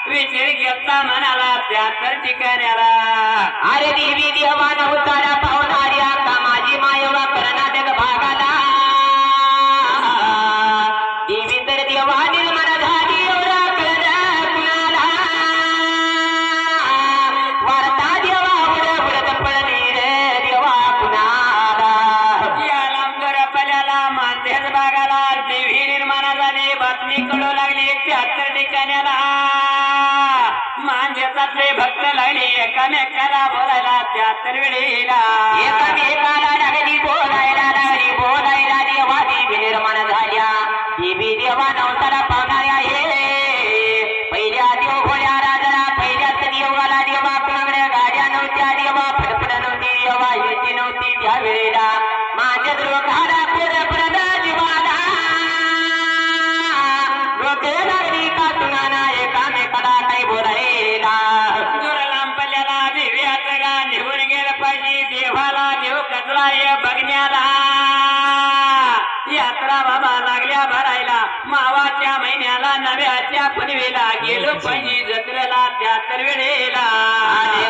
विचार घेतला म्हणाला त्या तर ठिकाण्याला अरे देवी देवा नवतारा पावणारी आता माझी मायवा कर्नाटक भागाला देवी तर देवा निर्माण झाली एवढा कळत कुणाला वारता देवा उड उडत पडली रे देवा कुणाला या लांबदोऱ्या पल्याला मांदेर भागाला देवी निर्माण झाली बातमी कळू लागली त्या तर ठिकाण्याला मांजेचातले भक्त लागले एकामेकाला बोलायला त्या तर वेळेला एकामेकाला लागली बोलायला देवा देवी निर्माण झाल्या देवी देवा नवतारा पावणाऱ्या आहे पहिल्या देव भोळ्या राजाला पहिल्याच देवाला देवा कुणाकडे गाड्या नव्हत्या देवा फडफड नव्हती देवा याची नव्हती त्या वेळेला माझ्या द्रोघाला पुरप्रद जीवाला डोके लागली का सुनाना एकामेकाला काही बोलायला दूर लांब पल्ल्याला देव्याचं गा निघून गेलं पाहिजे देवाला देव कचला ये बघण्याला यात्रा बाबा लागल्या भरायला मावाच्या महिन्याला नव्याच्या पुनवेला गेलो पाहिजे जत्रेला त्या तर वेळेला अरे